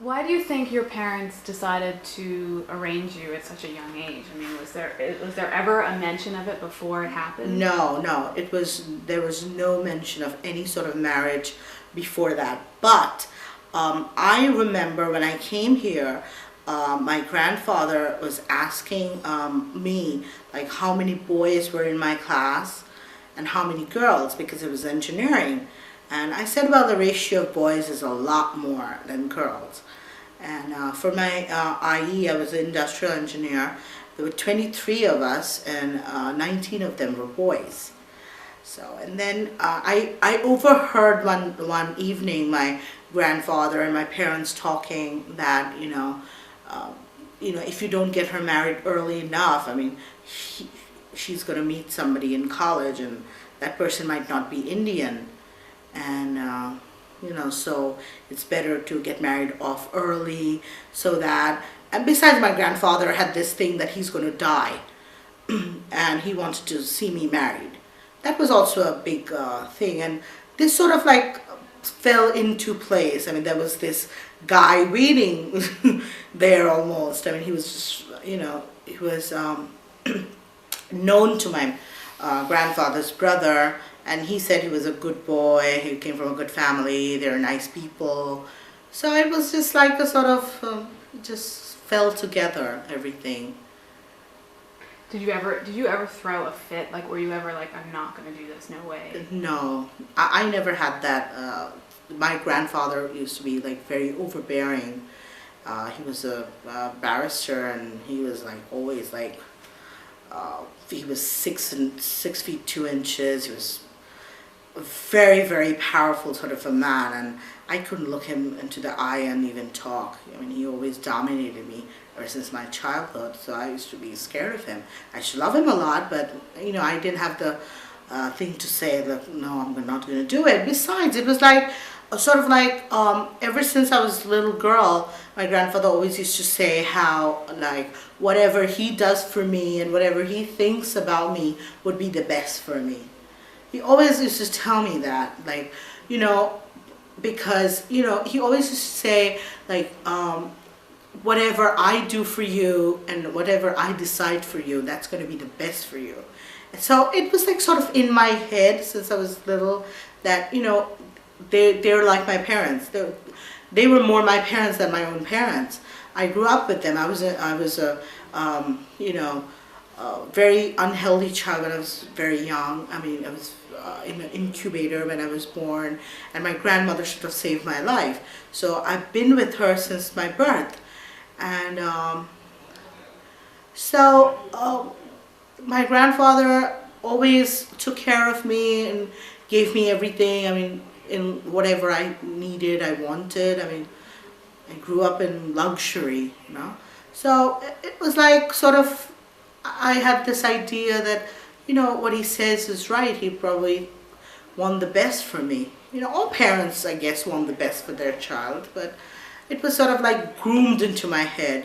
Why do you think your parents decided to arrange you at such a young age? I mean, was there ever a mention of it before it happened? No, no, there was no mention of any sort of marriage before that. But I remember when I came here, my grandfather was asking me like how many boys were in my class and how many girls, because it was engineering. And I said, well, the ratio of boys is a lot more than girls. And for my IE, I was an industrial engineer. There were 23 of us, and 19 of them were boys. So, and then I overheard one evening my grandfather and my parents talking that, if you don't get her married early enough, I mean, she's going to meet somebody in college, and that person might not be Indian. And so it's better to get married off early, so that, and besides, my grandfather had this thing that he's going to die and he wanted to see me married. That was also a big thing, and this sort of like fell into place. I mean, there was this guy waiting there almost. I mean, he was just, he was known to my grandfather's brother, and he said he was a good boy, he came from a good family, they were nice people. So it was just like a sort of, just fell together, everything. Did you ever throw a fit? Like, were you ever like, I'm not going to do this, no way? No, I never had that. My grandfather used to be like very overbearing. He was a barrister, and he was like always like, he was 6 feet 2 inches. He was a very, very powerful sort of a man, and I couldn't look him into the eye and even talk. I mean, he always dominated me ever since my childhood, so I used to be scared of him. I used to love him a lot, but I didn't have the thing to say that no, I'm not going to do it. Besides, it was like sort of like ever since I was a little girl, my grandfather always used to say how like whatever he does for me and whatever he thinks about me would be the best for me. He always used to tell me that, like, because, he always used to say, like, whatever I do for you and whatever I decide for you, that's going to be the best for you. And so it was like sort of in my head since I was little that, they're like my parents. They were more my parents than my own parents. I grew up with them. I was a very unhealthy child when I was very young. I mean, I was in an incubator when I was born, and my grandmother should have saved my life. So I've been with her since my birth, and my grandfather always took care of me and gave me everything. I mean, in whatever I needed, I wanted. I mean, I grew up in luxury, So it was like sort of, I had this idea that, what he says is right. He probably want the best for me. All parents, I guess, want the best for their child, but it was sort of like groomed into my head,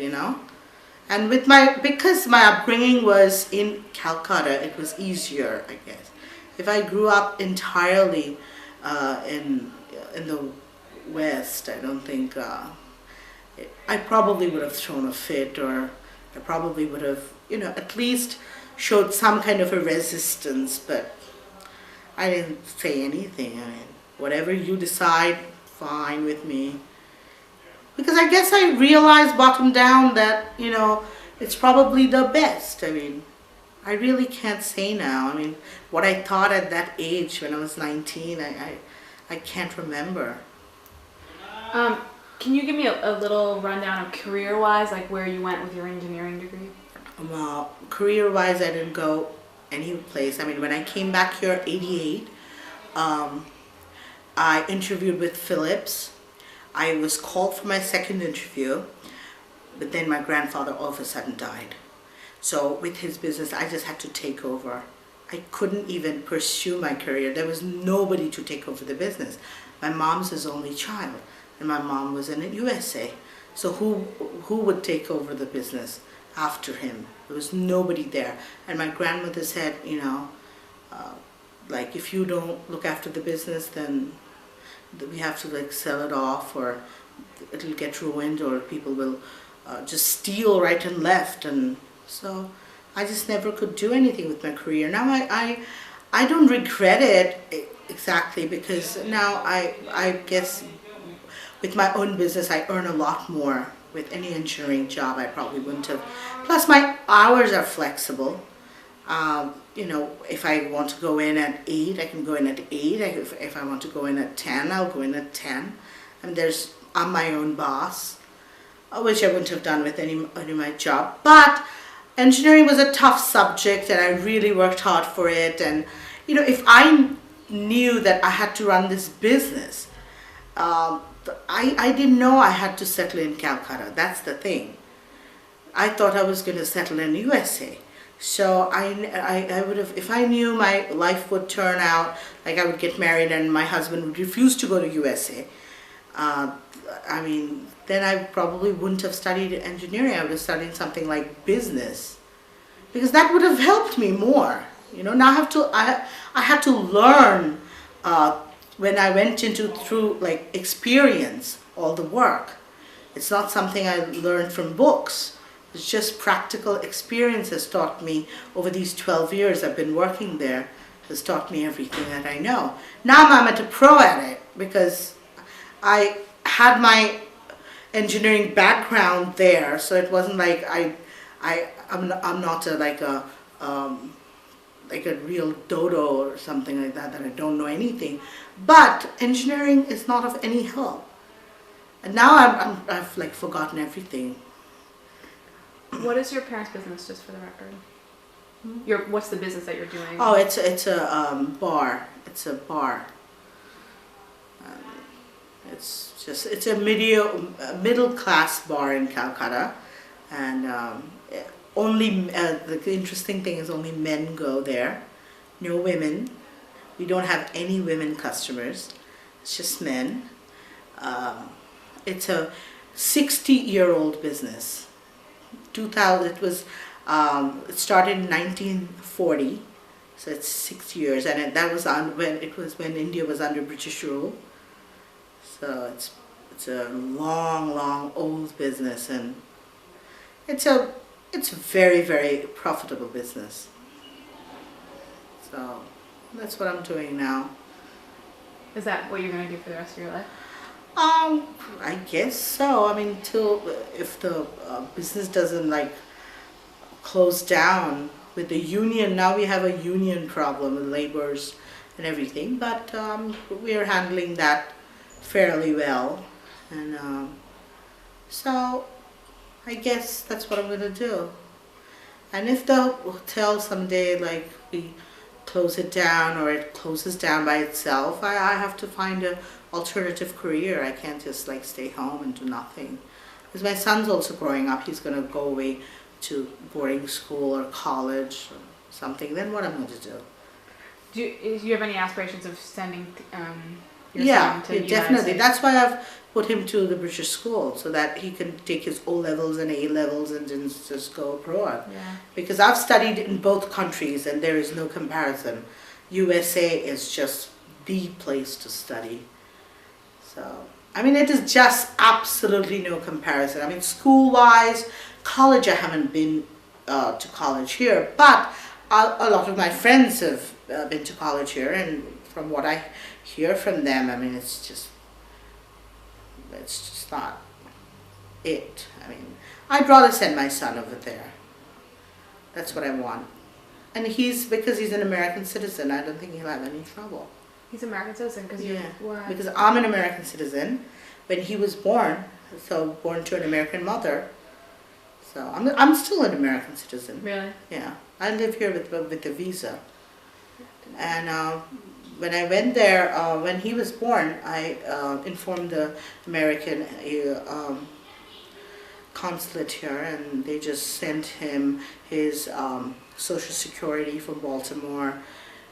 And because my upbringing was in Calcutta, it was easier, I guess. If I grew up entirely in the West, I don't think, I probably would have thrown a fit, or I probably would have, at least showed some kind of a resistance, but I didn't say anything. I mean, whatever you decide, fine with me. Because I guess I realized bottom down that, it's probably the best. I mean, I really can't say now. I mean, what I thought at that age when I was 19, I can't remember. Can you give me a little rundown of career-wise, like where you went with your engineering degree? Well, career-wise, I didn't go any place. I mean, when I came back here, 88, I interviewed with Philips. I was called for my second interview, but then my grandfather all of a sudden died. So with his business, I just had to take over. I couldn't even pursue my career. There was nobody to take over the business. My mom's his only child, and my mom was in the USA. So who would take over the business after him? There was nobody there. And my grandmother said, like, if you don't look after the business, then we have to like sell it off, or it'll get ruined, or people will just steal right and left, and so I just never could do anything with my career. Now I don't regret it exactly, because now I guess with my own business I earn a lot more. With any engineering job I probably wouldn't have. Plus my hours are flexible. You know, if I want to go in at 8, I can go in at 8. If I want to go in at 10, I'll go in at 10. And I'm my own boss, which I wouldn't have done with any of my job. But engineering was a tough subject, and I really worked hard for it. And you know, if I knew that I had to run this business, I didn't know I had to settle in Calcutta. That's the thing. I thought I was going to settle in USA. So I would have, if I knew my life would turn out like I would get married and my husband would refuse to go to USA, I mean, then I probably wouldn't have studied engineering. I would have studied something like business, because that would have helped me more. You know, now I had to learn when I went through like experience all the work. It's not something I learned from books. It's just practical experience has taught me over these 12 years I've been working there, has taught me everything that I know. Now I'm a pro at it, because I had my engineering background there, so it wasn't like I'm not like a real dodo or something like that I don't know anything. But engineering is not of any help. And now I've like forgotten everything. What is your parents' business, just for the record? What's the business that you're doing? Oh, it's a bar. It's a bar. It's a middle class bar in Calcutta, and only the interesting thing is only men go there, no women. We don't have any women customers. It's just men. It's a 60-year-old business. 2000. It started in 1940, so it's 6 years, and that was when India was under British rule. So it's a long old business, and it's a very, very profitable business. So that's what I'm doing now. Is that what you're going to do for the rest of your life? I guess so. I mean, if the business doesn't like close down with the union. Now we have a union problem with laborers and everything, but we are handling that fairly well, and so I guess that's what I'm going to do. And if the hotel someday like we close it down, or it closes down by itself, I have to find a alternative career. I can't just like stay home and do nothing, because my son's also growing up. He's going to go away to boarding school or college or something. Then what I'm going to do. Do you have any aspirations of sending your son to the United definitely States? That's why I've put him to the British school, so that he can take his O levels and A levels and then just go abroad. Yeah. Because I've studied in both countries and there is no comparison. USA is just the place to study. So, I mean, it is just absolutely no comparison. I mean, school-wise, college, I haven't been to college here, but a lot of my friends have been to college here, and from what I hear from them, I mean, it's just not it. I mean, I'd rather send my son over there. That's what I want. And because he's an American citizen, I don't think he'll have any trouble. He's an American citizen because because I'm an American citizen. When he was born, so born to an American mother, so I'm still an American citizen. Really? Yeah, I live here with a visa. And when I went there, when he was born, I informed the American consulate here, and they just sent him his Social Security from Baltimore,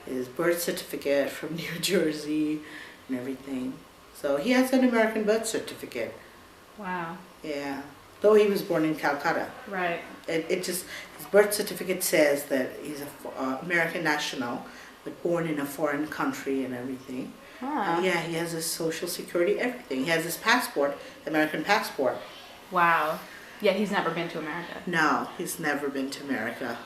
his birth certificate from New Jersey, and everything. So he has an American birth certificate. Wow. Yeah, though he was born in Calcutta. Right. It just, his birth certificate says that he's an American national, but born in a foreign country and everything. Huh. Yeah, he has his social security, everything. He has his passport, American passport. Wow. Yet he's never been to America. No, he's never been to America.